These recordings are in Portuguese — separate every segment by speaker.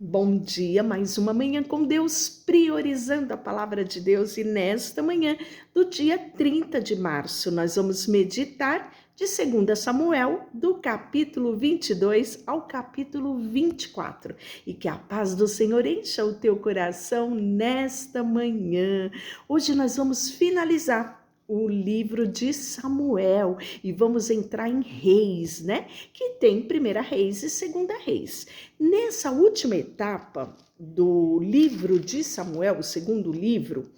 Speaker 1: Bom dia, mais uma manhã com Deus, priorizando a palavra de Deus. E nesta manhã do dia 30 de março, nós vamos meditar de 2 Samuel, do capítulo 22 ao capítulo 24. E que a paz do Senhor encha o teu coração nesta manhã. Hoje nós vamos finalizar o livro de Samuel e vamos entrar em Reis, né? Que tem Primeira Reis e Segunda Reis. Nessa última etapa do livro de Samuel, o segundo livro,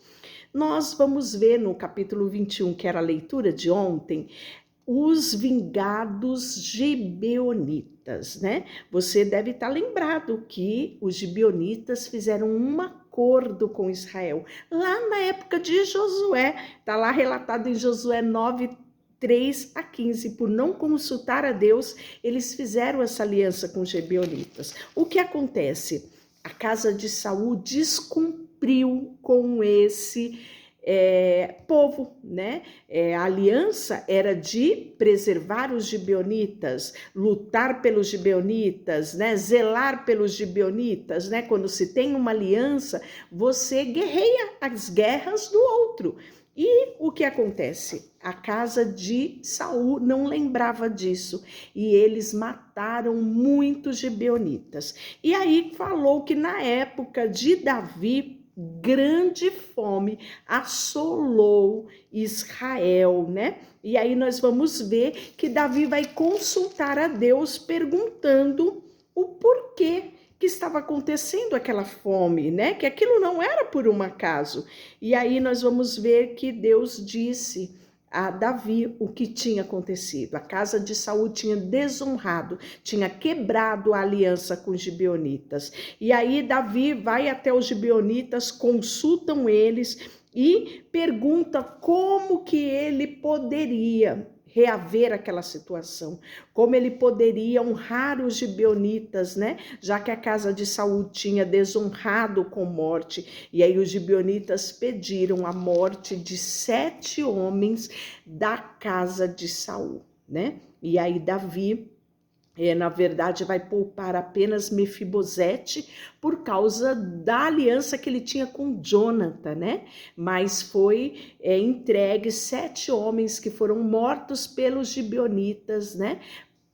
Speaker 1: nós vamos ver no capítulo 21, que era a leitura de ontem, os vingados gibeonitas, né? Você deve estar lembrado que os gibeonitas fizeram um acordo com Israel, lá na época de Josué, está lá relatado em Josué 9, 3 a 15, por não consultar a Deus, eles fizeram essa aliança com os gibeonitas. O que acontece? A casa de Saul descumpriu com esse povo, né? A aliança era de preservar os gibeonitas, lutar pelos gibeonitas, né? Zelar pelos gibeonitas, né? Quando se tem uma aliança, você guerreia as guerras do outro. E o que acontece? A casa de Saul não lembrava disso e eles mataram muitos gibeonitas. E aí falou que na época de Davi, grande fome assolou Israel, né? E aí nós vamos ver que Davi vai consultar a Deus perguntando o porquê que estava acontecendo aquela fome, né? Que aquilo não era por um acaso. E aí nós vamos ver que Deus disse a Davi o que tinha acontecido. A casa de Saul tinha desonrado, tinha quebrado a aliança com os gibeonitas. E aí Davi vai até os gibeonitas, consultam eles e pergunta como que ele poderia reaver aquela situação, como ele poderia honrar os gibeonitas, né? Já que a casa de Saul tinha desonrado com morte. E aí os gibeonitas pediram a morte de 7 homens da casa de Saul, né? E aí Davi, na verdade, vai poupar apenas Mefibosete por causa da aliança que ele tinha com Jonathan, né? Mas foi entregue 7 homens que foram mortos pelos gibeonitas, né?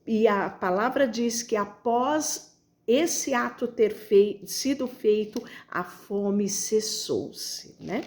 Speaker 1: E a palavra diz que após esse ato ter sido feito, a fome cessou-se, né?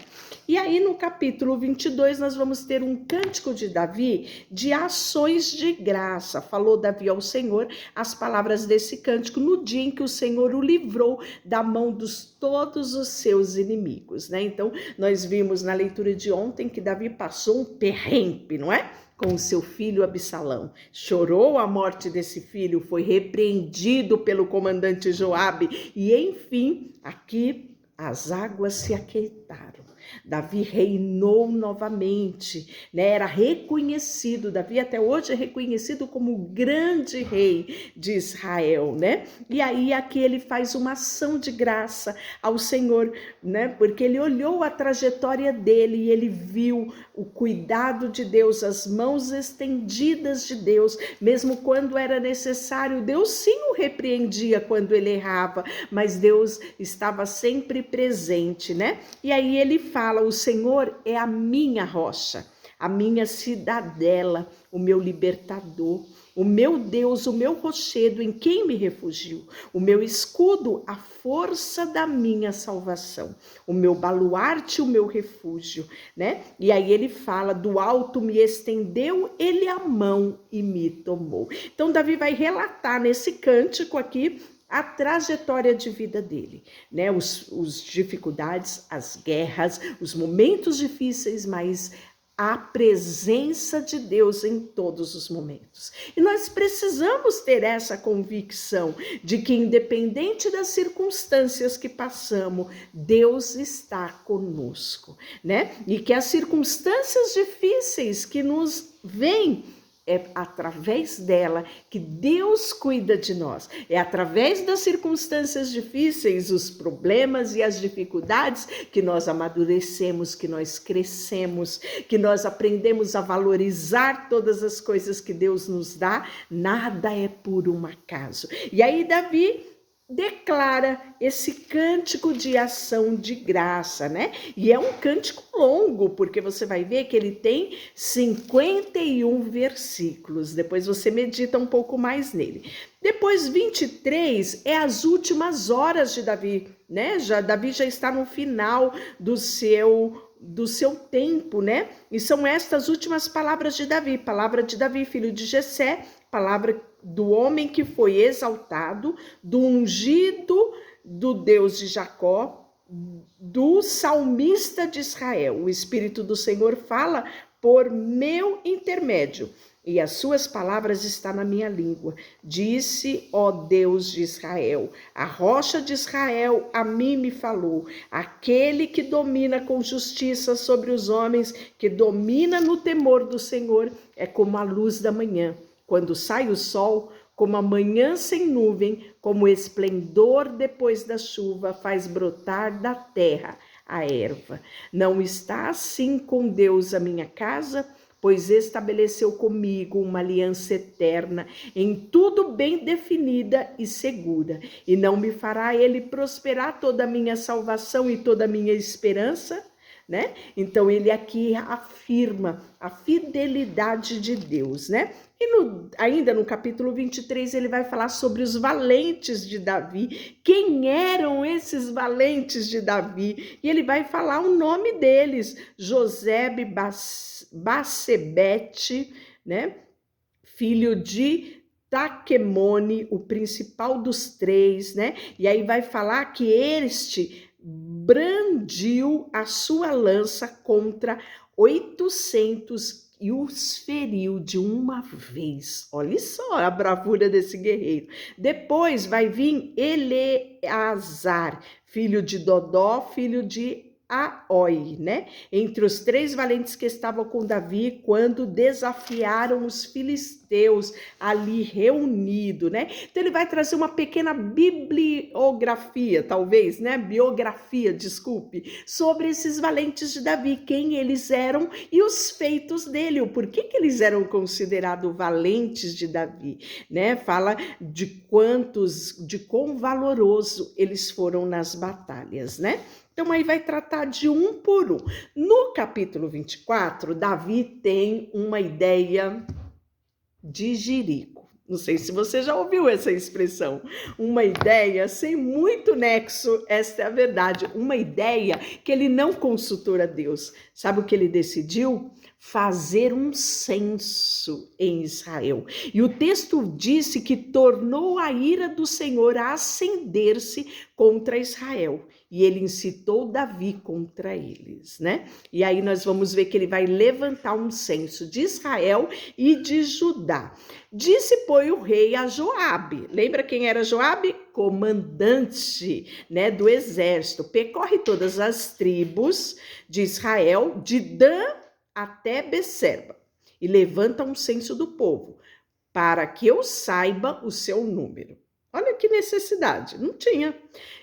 Speaker 1: E aí no capítulo 22 nós vamos ter um cântico de Davi de ações de graça. Falou Davi ao Senhor as palavras desse cântico no dia em que o Senhor o livrou da mão dos todos os seus inimigos, né? Então nós vimos na leitura de ontem que Davi passou um perrengue, não é? Com o seu filho Absalão. Chorou a morte desse filho, foi repreendido pelo comandante Joabe e, enfim, aqui as águas se aquietaram. Davi reinou novamente, né? Era reconhecido, Davi até hoje é reconhecido como o grande rei de Israel, né? E aí aqui ele faz uma ação de graça ao Senhor, né? Porque ele olhou a trajetória dele e ele viu o cuidado de Deus, as mãos estendidas de Deus, mesmo quando era necessário. Deus sim o repreendia quando ele errava, mas Deus estava sempre presente, né? E aí ele fala: o Senhor é a minha rocha, a minha cidadela, o meu libertador, o meu Deus, o meu rochedo em quem me refugio, o meu escudo, a força da minha salvação, o meu baluarte, o meu refúgio, né? E aí ele fala: do alto me estendeu ele a mão e me tomou. Então Davi vai relatar nesse cântico aqui a trajetória de vida dele, né? Os dificuldades, as guerras, os momentos difíceis, mas a presença de Deus em todos os momentos. E nós precisamos ter essa convicção de que, independente das circunstâncias que passamos, Deus está conosco, né? E que as circunstâncias difíceis que nos vêm, é através dela que Deus cuida de nós. É através das circunstâncias difíceis, os problemas e as dificuldades que nós amadurecemos, que nós crescemos, que nós aprendemos a valorizar todas as coisas que Deus nos dá. Nada é por um acaso. E aí Davi declara esse cântico de ação de graça, né? E é um cântico longo, porque você vai ver que ele tem 51 versículos. Depois você medita um pouco mais nele. Depois 23 é as últimas horas de Davi, né? Davi já está no final do seu tempo, né? E são estas últimas palavras de Davi, palavra de Davi, filho de Jessé, palavra do homem que foi exaltado, do ungido do Deus de Jacó, do salmista de Israel. O Espírito do Senhor fala por meu intermédio, e as suas palavras estão na minha língua. Disse, ó Deus de Israel, a rocha de Israel a mim me falou, aquele que domina com justiça sobre os homens, que domina no temor do Senhor, é como a luz da manhã, quando sai o sol, como a manhã sem nuvem, como o esplendor depois da chuva, faz brotar da terra a erva. Não está assim com Deus a minha casa, pois estabeleceu comigo uma aliança eterna, em tudo bem definida e segura. E não me fará ele prosperar toda a minha salvação e toda a minha esperança? Né? Então ele aqui afirma a fidelidade de Deus, né? E ainda no capítulo 23 ele vai falar sobre os valentes de Davi. Quem eram esses valentes de Davi? E ele vai falar o nome deles: Josebe Bassebete, né? Filho de Taquemone, o principal dos três, né? E aí vai falar que este brandiu a sua lança contra 800 e os feriu de uma vez. Olha só a bravura desse guerreiro. Depois vai vir Eleazar, filho de Dodó, filho de Aoi, né? Entre os três valentes que estavam com Davi quando desafiaram os filisteus ali reunido, né? Então ele vai trazer uma pequena bibliografia, talvez, né? Desculpe, sobre esses valentes de Davi, quem eles eram e os feitos dele, o porquê que eles eram considerados valentes de Davi, né? Fala de quão valoroso eles foram nas batalhas, né? Então, aí vai tratar de um por um. No capítulo 24, Davi tem uma ideia de jirico. Não sei se você já ouviu essa expressão. Uma ideia sem muito nexo, esta é a verdade. Uma ideia que ele não consultou a Deus. Sabe o que ele decidiu? Fazer um censo em Israel. E o texto disse que tornou a ira do Senhor a acender-se contra Israel. E ele incitou Davi contra eles, né? E aí nós vamos ver que ele vai levantar um censo de Israel e de Judá. Disse, pois, o rei a Joabe. Lembra quem era Joabe? Comandante, né, do exército. Percorre todas as tribos de Israel, de Dan até Becerba, e levanta um censo do povo, para que eu saiba o seu número. Olha que necessidade, não tinha.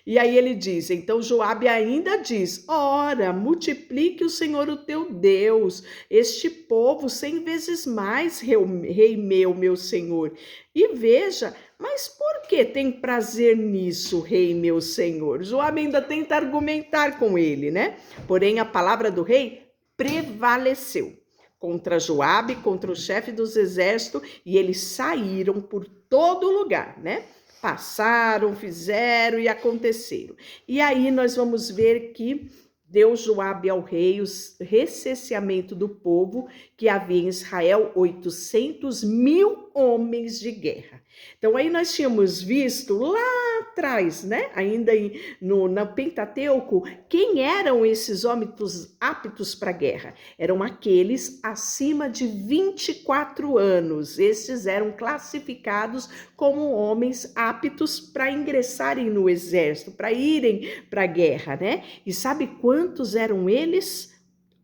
Speaker 1: E aí ele diz, então Joabe ainda diz, ora, multiplique o Senhor o teu Deus, este povo 100 vezes mais, rei meu Senhor. E veja, mas por que tem prazer nisso, rei meu Senhor? Joabe ainda tenta argumentar com ele, né? Porém, a palavra do rei prevaleceu contra Joabe, contra o chefe dos exércitos, e eles saíram por todo lugar, né? Passaram, fizeram e aconteceram. E aí nós vamos ver que deu Joabe ao rei o recenseamento do povo, que havia em Israel 800.000 homens de guerra. Então aí nós tínhamos visto lá atrás, né? Ainda no Pentateuco, quem eram esses homens aptos para a guerra? Eram aqueles acima de 24 anos. Esses eram classificados como homens aptos para ingressarem no exército, para irem para a guerra, né? E sabe quantos eram eles?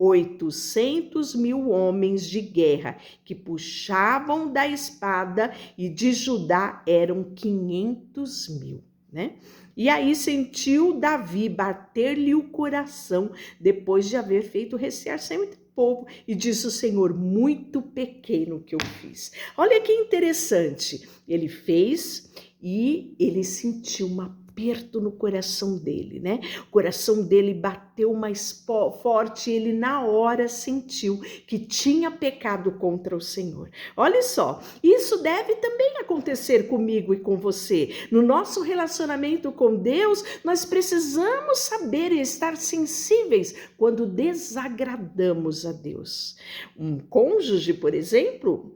Speaker 1: 800.000 homens de guerra que puxavam da espada, e de Judá eram 500.000, né? E aí sentiu Davi bater-lhe o coração depois de haver feito recear sempre o povo, e disse o Senhor, muito pequeno que eu fiz. Olha que interessante, ele fez e ele sentiu um aperto no coração dele, né? O coração dele bateu mais forte, ele na hora sentiu que tinha pecado contra o Senhor. Olha só, isso deve também acontecer comigo e com você. No nosso relacionamento com Deus, nós precisamos saber e estar sensíveis quando desagradamos a Deus. Um cônjuge, por exemplo,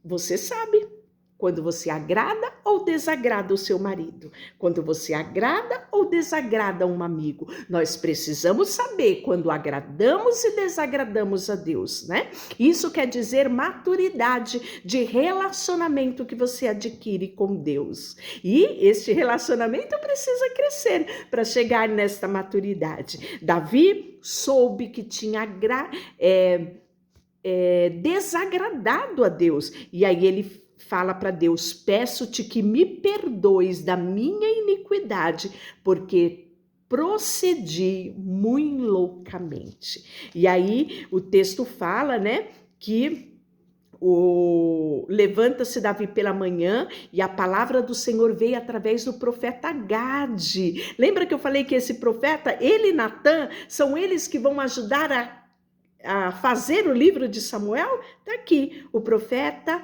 Speaker 1: você sabe quando você agrada ou desagrada o seu marido, quando você agrada ou desagrada um amigo. Nós precisamos saber quando agradamos e desagradamos a Deus, né? Isso quer dizer maturidade de relacionamento que você adquire com Deus. E este relacionamento precisa crescer para chegar nesta maturidade. Davi soube que tinha desagradado a Deus, e aí ele fala para Deus: peço-te que me perdoes da minha iniquidade, porque procedi muito loucamente. E aí o texto fala, né, que levanta-se Davi pela manhã e a palavra do Senhor veio através do profeta Gade. Lembra que eu falei que esse profeta, ele e Natã, são eles que vão ajudar a fazer o livro de Samuel? Está aqui, o profeta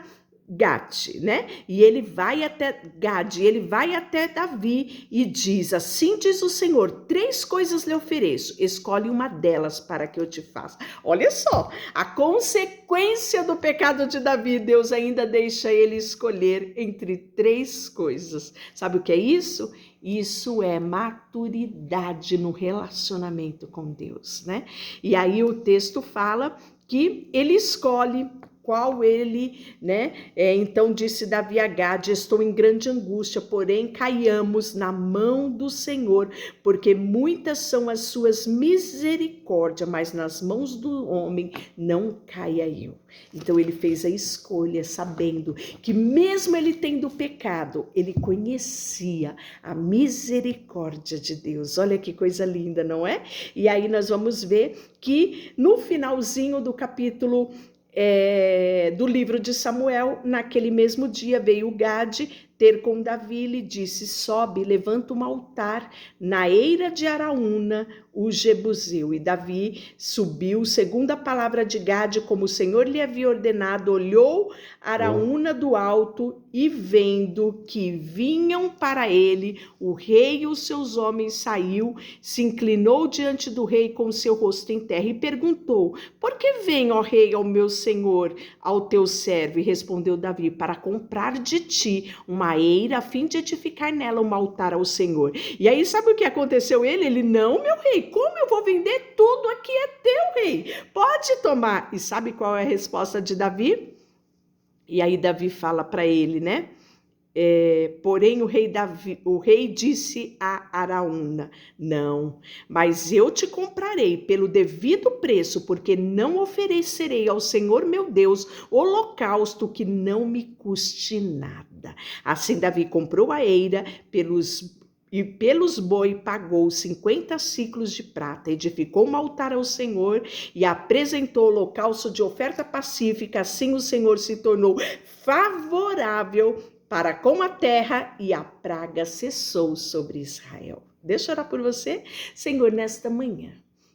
Speaker 1: Gade, né? E ele vai até Gade, ele vai até Davi e diz: assim diz o Senhor, 3 coisas lhe ofereço, escolhe uma delas para que eu te faça. Olha só, a consequência do pecado de Davi, Deus ainda deixa ele escolher entre 3 coisas. Sabe o que é isso? Isso é maturidade no relacionamento com Deus, né? E aí o texto fala que ele escolhe qual ele, né? Então disse Davi a Gade: estou em grande angústia, porém caiamos na mão do Senhor, porque muitas são as suas misericórdias, mas nas mãos do homem não caia eu. Então ele fez a escolha sabendo que mesmo ele tendo pecado, ele conhecia a misericórdia de Deus. Olha que coisa linda, não é? E aí nós vamos ver que no finalzinho do capítulo do livro de Samuel, naquele mesmo dia veio Gade ter com Davi e lhe disse: sobe, levanta um altar na eira de Araúna, o Jebuseu. E Davi subiu, segundo a palavra de Gade, como o Senhor lhe havia ordenado, olhou Araúna do alto e vendo que vinham para ele o rei e os seus homens, saiu, se inclinou diante do rei com o seu rosto em terra e perguntou: por que vem, ó rei, ao meu senhor, ao teu servo? E respondeu Davi: para comprar de ti uma eira, a fim de edificar nela um altar ao Senhor. E aí sabe o que aconteceu? Ele: não, meu rei, como eu vou vender tudo? Aqui é teu, rei, pode tomar. E sabe qual é a resposta de Davi? E aí Davi fala para ele, né? Porém o rei disse a Araúna: não, mas eu te comprarei pelo devido preço, porque não oferecerei ao Senhor meu Deus holocausto que não me custe nada. Assim Davi comprou a eira pelos boi pagou 50 ciclos de prata, edificou um altar ao Senhor e apresentou o holocausto de oferta pacífica. Assim o Senhor se tornou favorável para com a terra e a praga cessou sobre Israel. Deixa eu orar por você. Senhor, nesta manhã,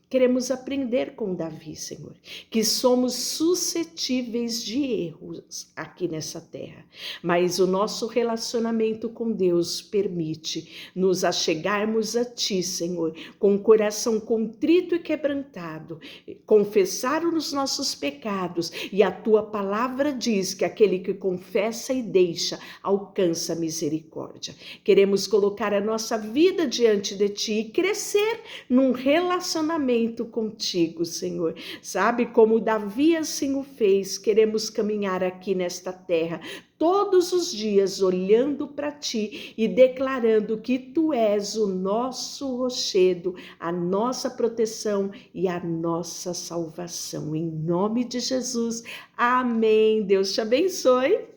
Speaker 1: queremos aprender com Davi, Senhor, que somos suscetíveis de erros aqui nessa terra, mas o nosso relacionamento com Deus permite nos achegarmos a Ti, Senhor, com o coração contrito e quebrantado, confessar os nossos pecados, e a Tua palavra diz que aquele que confessa e deixa alcança misericórdia. Queremos colocar a nossa vida diante de Ti e crescer num relacionamento contigo, Senhor. Sabe, como Davi assim o fez, queremos caminhar aqui nesta terra todos os dias olhando para Ti e declarando que Tu és o nosso rochedo, a nossa proteção e a nossa salvação. Em nome de Jesus, amém. Deus te abençoe.